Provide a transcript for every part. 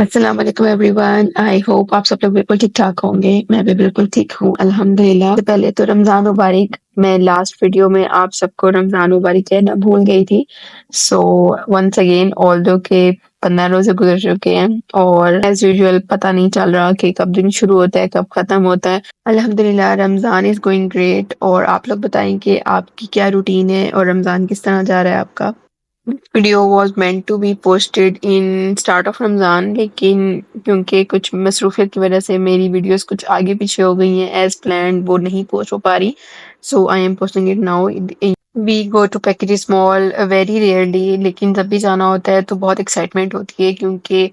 अस्सलाम वालेकुम everyone. I hope आप सब लोग बिल्कुल ठीक ठाक होंगे। मैं भी बिल्कुल ठीक हूँ अल्हम्दुलिल्लाह। सबसे पहले तो रमज़ान मुबारक। मैं लास्ट वीडियो में आप सबको रमज़ान मुबारक कहना भूल गई थी। सो वंस अगेन ऑल्दो के 15 रोजे गुजर चुके हैं और एज यूजुअल पता नहीं चल रहा कि कब दिन शुरू होता है कब खत्म होता है। अल्हम्दुलिल्लाह रमज़ान इज़ गोइंग ग्रेट। और आप लोग बताएं कि आपकी क्या रूटीन है और रमज़ान किस तरह जा रहा है आपका। Video was meant to be posted in start of Ramzan, लेकिन क्योंकि कुछ मसरूफियत की वजह से मेरी वीडियोस कुछ आगे पीछे हो गई हैं एज प्लान, वो नहीं पोस्ट हो पा रही। So I am posting it now. We go to Packages Mall very rarely, लेकिन जब भी जाना होता है तो बहुत एक्साइटमेंट होती है क्योंकि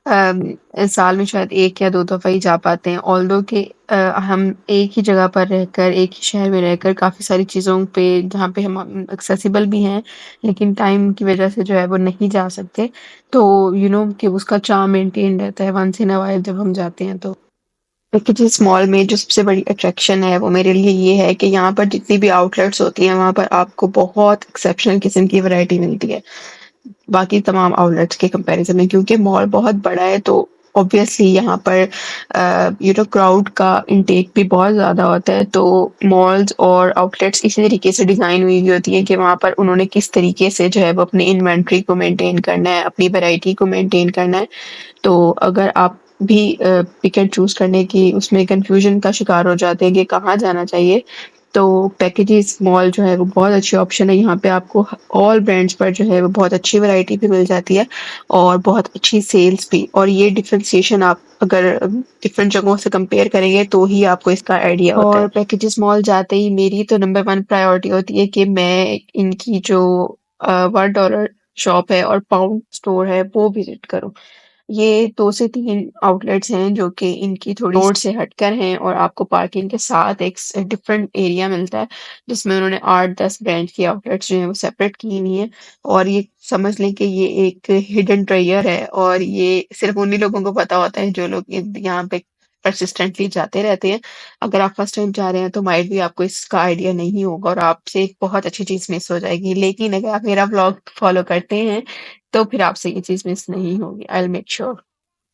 साल में शायद एक या दो दफ़ा ही जा पाते हैं। ऑल्दो कि हम एक ही जगह पर रहकर, एक ही शहर में रहकर काफ़ी सारी चीज़ों पे जहाँ पे हम एक्सेसिबल भी हैं, लेकिन टाइम की वजह से जो है वो नहीं जा सकते। तो कि उसका चार्म मेंटेन रहता है वंस इन अ व्हाइल जब हम जाते हैं तो। पैकेजेस मॉल में जो सबसे बड़ी अट्रैक्शन है वो मेरे लिए ये है कि यहाँ पर जितनी भी आउटलेट्स होती हैं वहाँ पर आपको बहुत एक्सेप्शनल किस्म की वैरायटी मिलती है बाकी तमाम आउटलेट्स के कंपैरिजन में, क्योंकि मॉल बहुत बड़ा है तो ऑब्वियसली यहाँ पर क्राउड का इनटेक भी बहुत ज़्यादा होता है। तो मॉल्स और आउटलेट्स इसी तरीके से डिज़ाइन हुई हुई होती हैं कि वहाँ पर उन्होंने किस तरीके से जो है वो अपनी इन्वेंट्री को मेंटेन करना है, अपनी वैरायटी को मेंटेन करना है। तो अगर आप भी पिक एंड चूज़ करने की उसमें कन्फ्यूजन का शिकार हो जाते हैं कि कहाँ जाना चाहिए, तो पैकेजेस मॉल जो है वो बहुत अच्छी ऑप्शन है। यहाँ पे आपको ऑल ब्रांड्स पर जो है वो बहुत अच्छी वैरायटी भी मिल जाती है और बहुत अच्छी सेल्स भी। और ये डिफरेंशिएशन आप अगर डिफरेंट जगहों से कंपेयर करेंगे तो ही आपको इसका आइडिया होता है। और पैकेजेस मॉल जाते ही मेरी तो नंबर वन प्रायोरिटी होती है कि मैं इनकी जो $1 शॉप है और पाउंड स्टोर है वो विजिट करूँ। ये 2 से 3 आउटलेट्स हैं जो कि इनकी थोड़ी रोड से हटकर हैं और आपको पार्किंग के साथ एक डिफरेंट एरिया मिलता है जिसमें उन्होंने 8-10 ब्रांड की आउटलेट्स जो हैं वो सेपरेट की हुई हैं। और ये समझ लें कि ये एक हिडन ट्रेजर है और ये सिर्फ उन्हीं लोगों को पता होता है जो लोग यहाँ पे परसिस्टेंटली जाते रहते हैं। अगर आप फर्स्ट टाइम जा रहे हैं तो माइट भी आपको इसका आइडिया नहीं होगा और आपसे एक बहुत अच्छी चीज़ मिस हो जाएगी, लेकिन अगर आप मेरा ब्लॉग फॉलो करते हैं तो फिर आपसे ये चीज़ मिस नहीं होगी। I will make sure.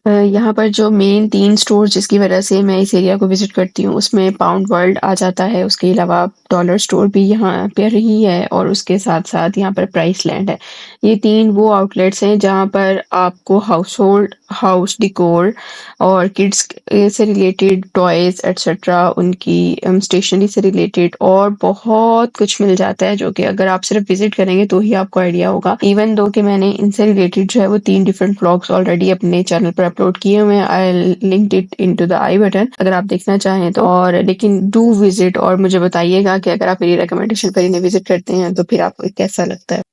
यहाँ पर जो मेन 3 स्टोर जिसकी वजह से मैं इस एरिया को विज़िट करती हूँ उसमें पाउंड वर्ल्ड आ जाता है, उसके अलावा डॉलर स्टोर भी यहाँ पे ही है और उसके साथ-साथ यहाँ पर प्राइस लैंड है। ये 3 वो आउटलेट्स हैं जहाँ पर आपको हाउसहोल्ड, हाउस डेकोर और किड्स से रिलेटेड टॉयज़ एटसेट्रा, उनकी स्टेशनरी से रिलेटेड और बहुत कुछ मिल जाता है जो कि अगर आप सिर्फ विज़िट करेंगे तो ही आपको आइडिया होगा। इवन दो कि मैंने इनसे रिलेटेड जो है वो 3 डिफरेंट व्लॉग्स ऑलरेडी अपने चैनल पर अपलोड किए हुए हैं। I linked it into the I button अगर आप देखना चाहें तो। और लेकिन डू विज़िट और मुझे बताइएगा कि अगर आप मेरी रिकमेंडेशन पर इन्हें विज़िट करते हैं तो फिर आपको कैसा लगता है।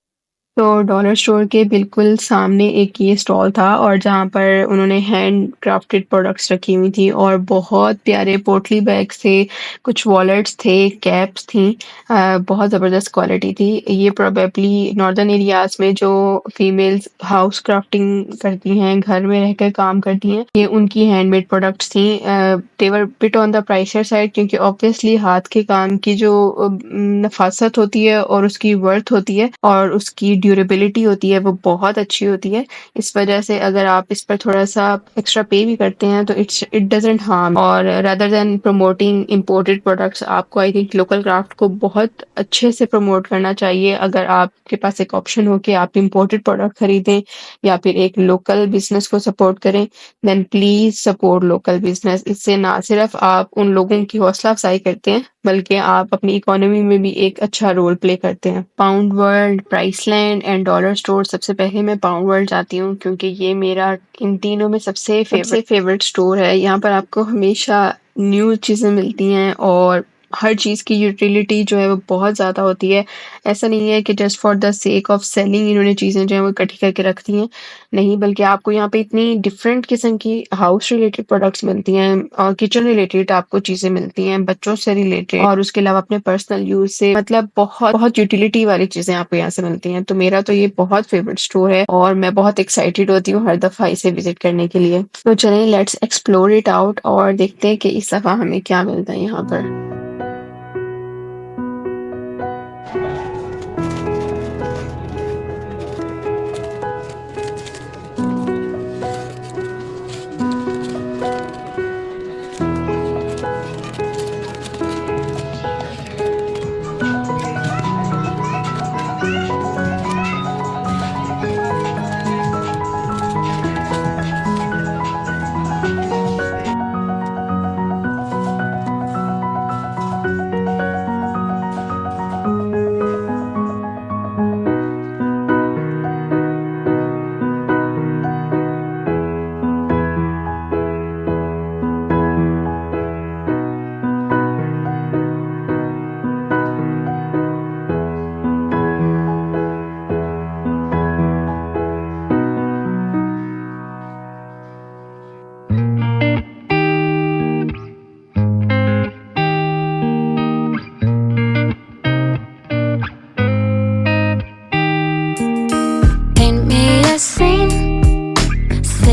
तो डॉलर स्टोर के बिल्कुल सामने एक ये स्टॉल था और जहाँ पर उन्होंने हैंड क्राफ्टेड प्रोडक्ट्स रखी हुई थी और बहुत प्यारे पोटली बैग्स थे, कुछ वॉलेट्स थे, कैप्स थी। बहुत ज़बरदस्त क्वालिटी थी। ये प्रोबेबली नॉर्दर्न एरियाज़ में जो फीमेल्स हाउस क्राफ्टिंग करती हैं, घर में रहकर काम करती हैं, ये उनकी हैंडमेड प्रोडक्ट्स थी। दे वर बिट ऑन द प्राइसर साइड क्योंकि ऑब्वियसली हाथ के काम की जो नफासत होती है और उसकी वर्थ होती है और उसकी ड्यूरेबिलिटी होती है वो बहुत अच्छी होती है। इस वजह से अगर आप इस पर थोड़ा-सा एक्स्ट्रा पे भी करते हैं तो इट डज़न्ट हार्म। और rather than promoting imported products आपको आई थिंक लोकल क्राफ्ट को बहुत अच्छे से प्रमोट करना चाहिए। अगर आपके पास एक ऑप्शन हो कि आप इम्पोर्टेड प्रोडक्ट खरीदें या फिर एक लोकल बिज़नेस को सपोर्ट करें, then please support local business. इससे ना सिर्फ आप उन लोगों की हौसला अफ़ज़ाई करते हैं बल्कि आप अपनी इकोनॉमी में भी एक अच्छा रोल प्ले करते हैं। Pound World, Priceland and Dollar Store, सबसे पहले मैं पाउंड वर्ल्ड जाती हूँ क्योंकि ये मेरा इन तीनों में सबसे फेवरेट स्टोर है। यहाँ पर आपको हमेशा न्यू चीज़ें मिलती हैं और हर चीज़ की यूटिलिटी जो है वो बहुत ज़्यादा होती है। ऐसा नहीं है कि just for the sake of selling इन्होंने चीज़ें जो हैं वो इकट्ठी करके रख दी हैं। नहीं, बल्कि आपको यहाँ पे इतनी डिफरेंट किस्म की हाउस रिलेटेड प्रोडक्ट्स मिलती हैं और किचन रिलेटेड आपको चीज़ें मिलती हैं, बच्चों से रिलेटेड और उसके अलावा अपने पर्सनल यूज़ से, मतलब बहुत बहुत यूटिलिटी वाली चीज़ें आपको यहाँ से मिलती हैं। तो मेरा तो ये बहुत फेवरेट स्टोर है और मैं बहुत एक्साइटेड होती हूँ हर दफ़ा इसे विज़िट करने के लिए। तो चलें लेट्स एक्सप्लोर इट आउट और देखते हैं कि इस दफ़ा हमें क्या मिलता है यहाँ पर।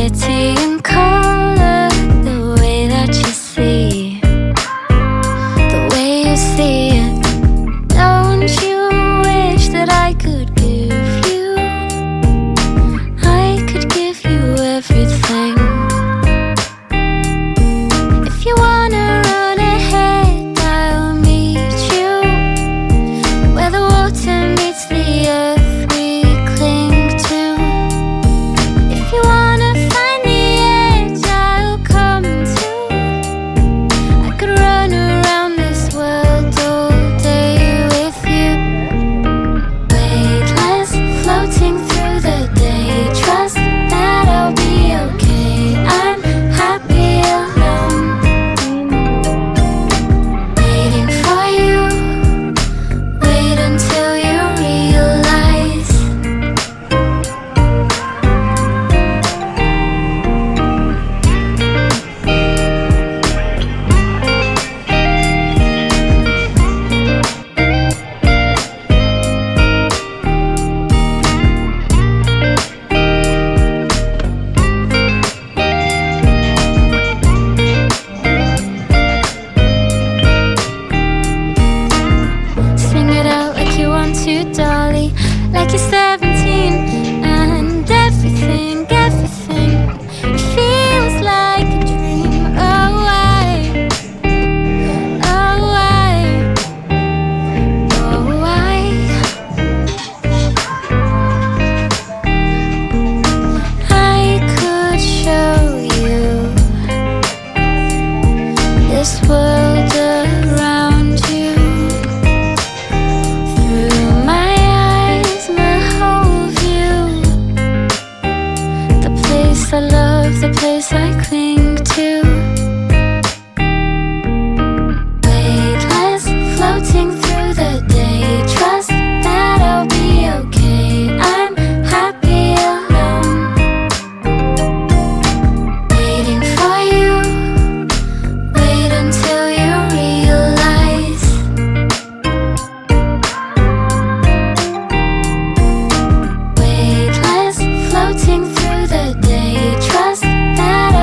pretty in color, the way that you see, the way you see it. Don't you wish that I could give you, I could give you everything. If you wanna run ahead, I'll meet you where the water meets the earth we cling to. If you wanna find the edge, I'll come too. I could run around this world all day with you. Weightless, floating through the day. Trust that I'll be okay. I'm happy alone, waiting for you. Wait until you realize. Sing it out like you want to, Dolly, like you're 17, and everything feels like a dream. Oh, why? Oh, why? Oh, why? I could show you this world around you. Through my eyes, my whole view. The place I love, the place I cling to. Weightless, floating through the day. Trust that I'll be okay. I'm happy alone, waiting for you. Wait until you realize. Weightless, floating through the day. Trust that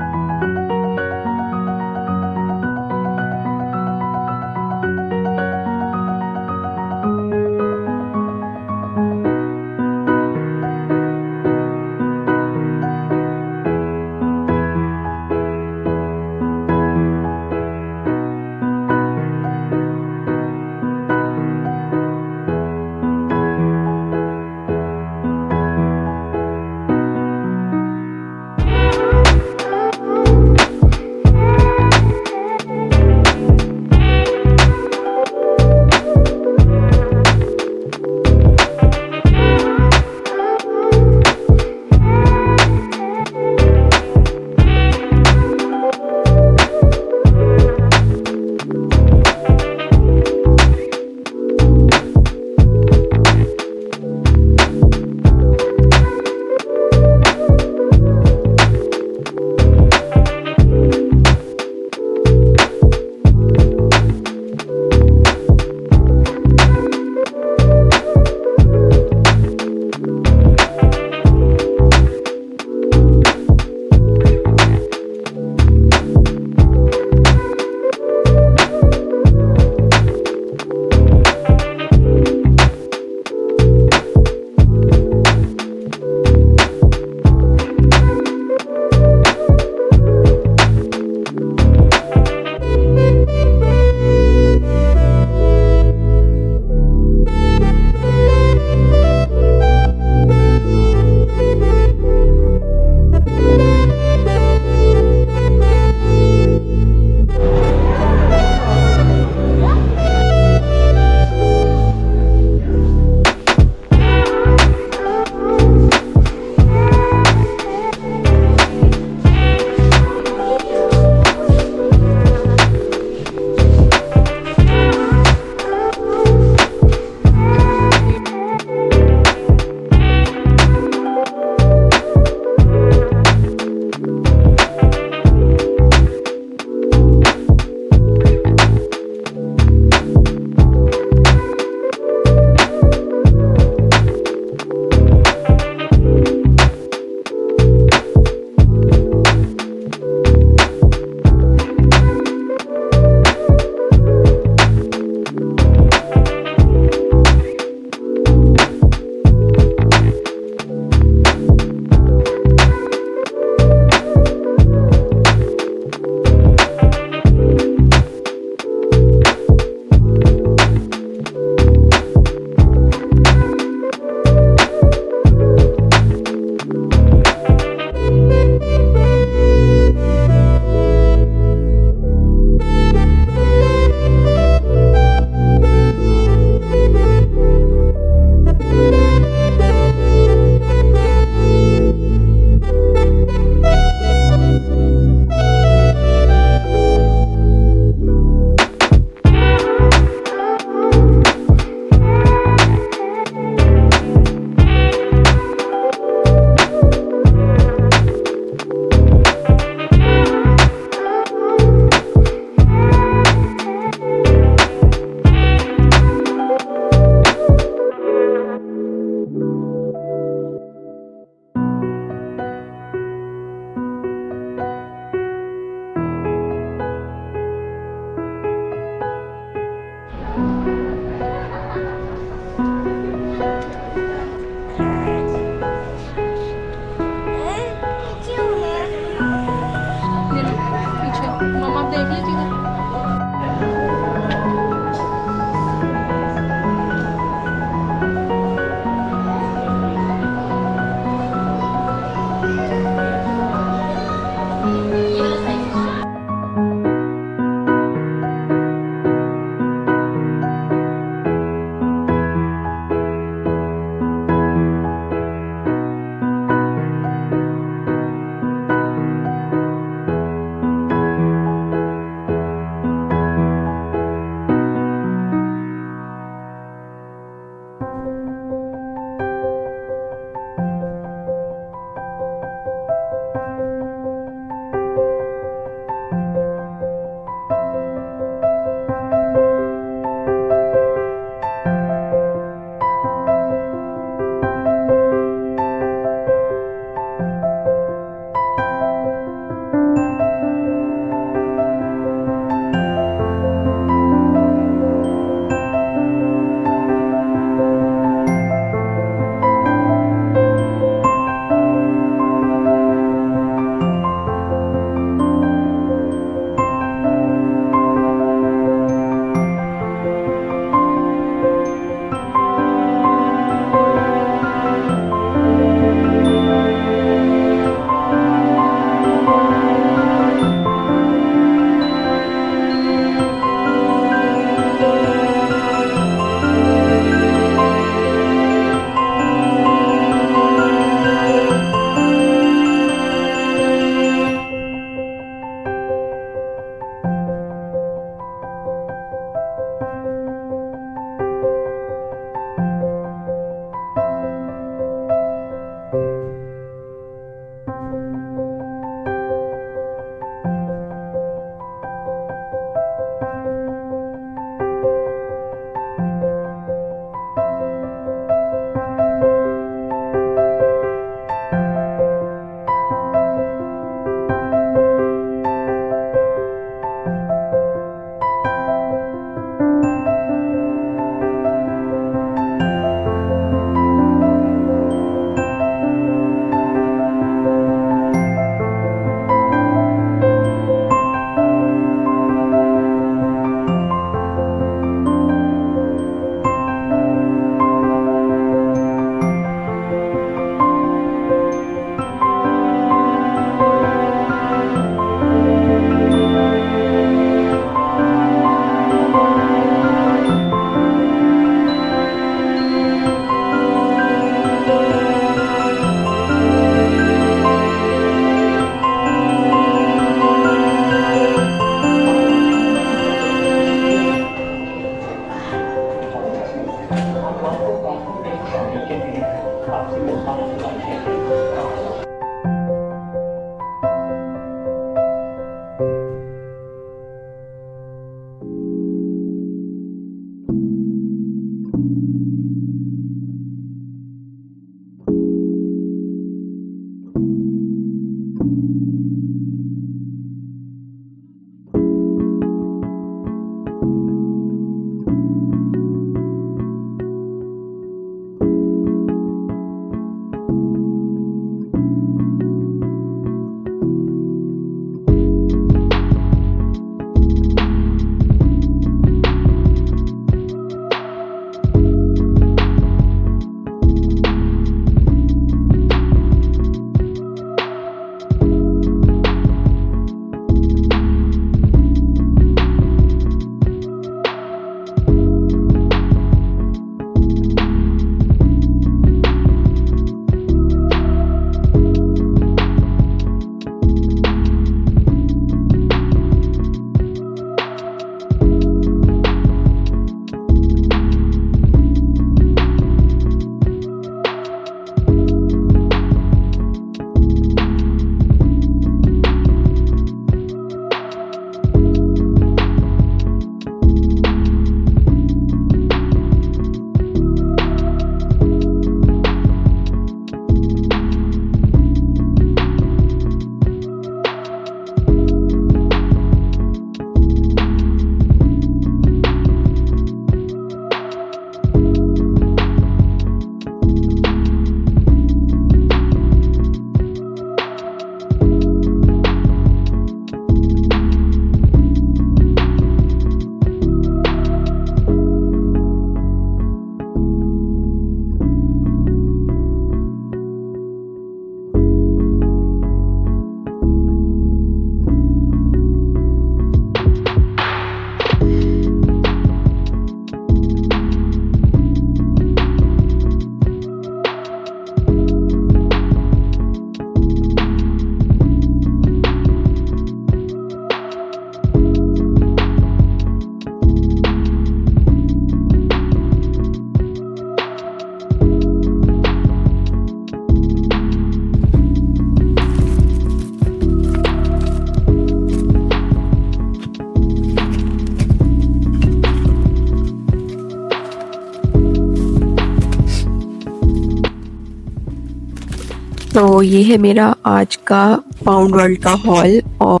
तो ये है मेरा आज का pound world का hall, और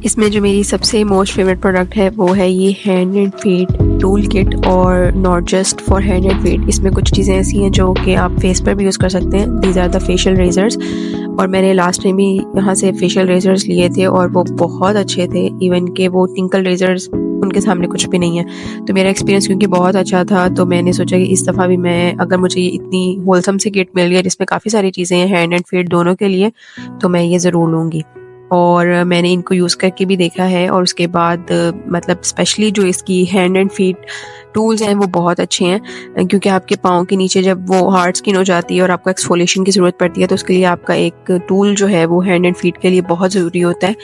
इसमें जो मेरी सबसे मोस्ट फेवरेट प्रोडक्ट है वो है ये hand and feet tool kit. और not just for hand and feet, इसमें कुछ चीज़ें ऐसी हैं जो कि आप फेस पर भी यूज़ कर सकते हैं। These are the facial razors, और मैंने लास्ट टाइम भी यहाँ से फेशियल रेजर्स लिए थे और वो बहुत अच्छे थे। इवन के वो टिंकल रेजर्स उनके सामने कुछ भी नहीं है। तो मेरा एक्सपीरियंस क्योंकि बहुत अच्छा था, तो मैंने सोचा कि इस दफ़ा भी मैं, अगर मुझे ये इतनी होलसम सी किट मिल गई जिसमें काफ़ी सारी चीज़ें हैं हैंड एंड फीट दोनों के लिए, तो मैं ये ज़रूर लूँगी। और मैंने इनको यूज़ करके भी देखा है, और उसके बाद मतलब स्पेशली जो इसकी हैंड एंड फीट टूल्स हैं वो बहुत अच्छे हैं, क्योंकि आपके पाँव के नीचे जब वो हार्ड स्किन हो जाती है और आपको एक्सफोलिएशन की ज़रूरत पड़ती है, तो उसके लिए आपका एक टूल जो है वो हैंड एंड फीट के लिए बहुत ज़रूरी होता है।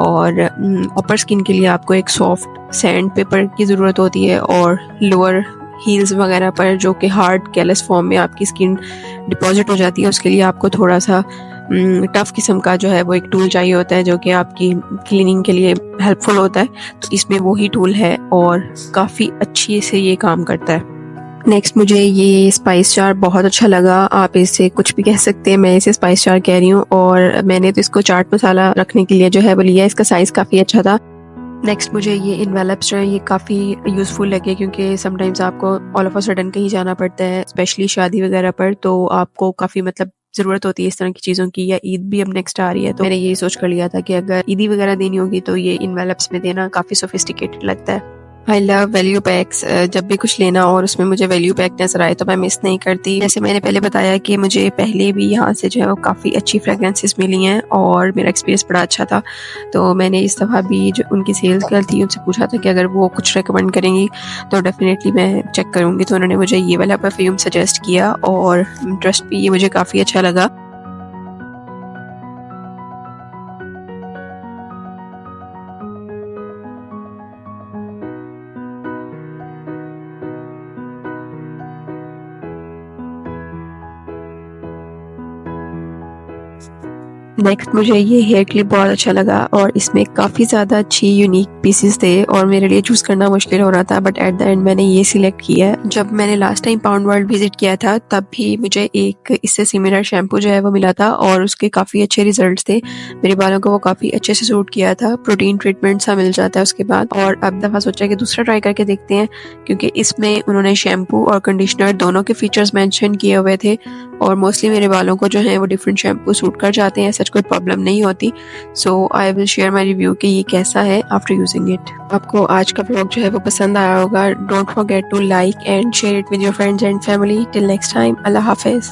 और अपर स्किन के लिए आपको एक सॉफ्ट सैंड पेपर की ज़रूरत होती है, और लोअर हील्स वगैरह पर जो कि हार्ड कैलस फॉर्म में आपकी स्किन डिपॉजिट हो जाती है, उसके लिए आपको थोड़ा सा टफ किस्म का जो है वो एक टूल चाहिए होता है, जो कि आपकी क्लीनिंग के लिए हेल्पफुल होता है। तो इसमें वही टूल है और काफ़ी अच्छी से ये काम करता है। नेक्स्ट मुझे ये स्पाइस जार बहुत अच्छा लगा। आप इसे कुछ भी कह सकते हैं, मैं इसे स्पाइस जार कह रही हूँ। और मैंने तो इसको चाट मसाला रखने के लिए जो है वो लिया, इसका साइज़ काफ़ी अच्छा था। नेक्स्ट मुझे ये इन्वेलप्स जो है ये काफ़ी यूज़फुल लगे, क्योंकि समटाइम्स आपको ऑल ऑफ अ सडन कहीं जाना पड़ता है, स्पेशली शादी वगैरह पर, तो आपको काफ़ी मतलब ज़रूरत होती है इस तरह की चीज़ों की। या ईद भी अब नेक्स्ट आ रही है, तो मैंने यही सोच कर लिया था कि अगर ईदी वगैरह देनी होगी तो ये इन्वेलप्स में देना काफ़ी सोफिस्टिकेटेड लगता है। I love value PACS. जब भी कुछ लेना और उसमें मुझे वैल्यू पैक नजर आए तो मैं मिस नहीं करती। जैसे मैंने पहले बताया कि मुझे पहले भी यहाँ से जो है वो काफ़ी अच्छी फ्रेगरेंसेस मिली हैं और मेरा एक्सपीरियंस बड़ा अच्छा था। तो मैंने इस दफ़ा भी जो उनकी सेल्स गर्ल थी उनसे पूछा था कि अगर वो कुछ रिकमेंड करेंगी तो डेफिनेटली मैं चेक करूँगी। तो उन्होंने मुझे ये वाला परफ्यूम सजेस्ट किया, और ट्रस्ट भी ये मुझे काफ़ी अच्छा लगा। नेक्स्ट मुझे ये हेयर क्लिप बहुत अच्छा लगा और इसमें काफ़ी ज़्यादा अच्छी यूनिक पीसेस थे और मेरे लिए चूज़ करना मुश्किल हो रहा था, बट एट द एंड मैंने ये सिलेक्ट किया है। जब मैंने last time pound world visit किया था तब भी मुझे एक इससे सिमिलर शैम्पू जो है वो मिला था और उसके काफ़ी अच्छे रिजल्ट्स थे। मेरे बालों को वो काफ़ी अच्छे से सूट किया था, प्रोटीन ट्रीटमेंट सा मिल जाता है उसके बाद। और अब दफ़ा सोचा कि दूसरा ट्राई करके देखते हैं, क्योंकि इसमें उन्होंने शैम्पू और कंडीशनर दोनों के फीचर्स मेंशन किए हुए थे और मोस्टली मेरे बालों को जो है वो डिफरेंट शैम्पू सूट कर जाते हैं, सच कोई प्रॉब्लम नहीं होती। So I will share my review कि ये कैसा है आफ्टर यूजिंग इट। आपको आज का व्लॉग जो है वो पसंद आया होगा। Don't forget to like and share it with your friends and family. Till next time, अल्लाह हाफिज़।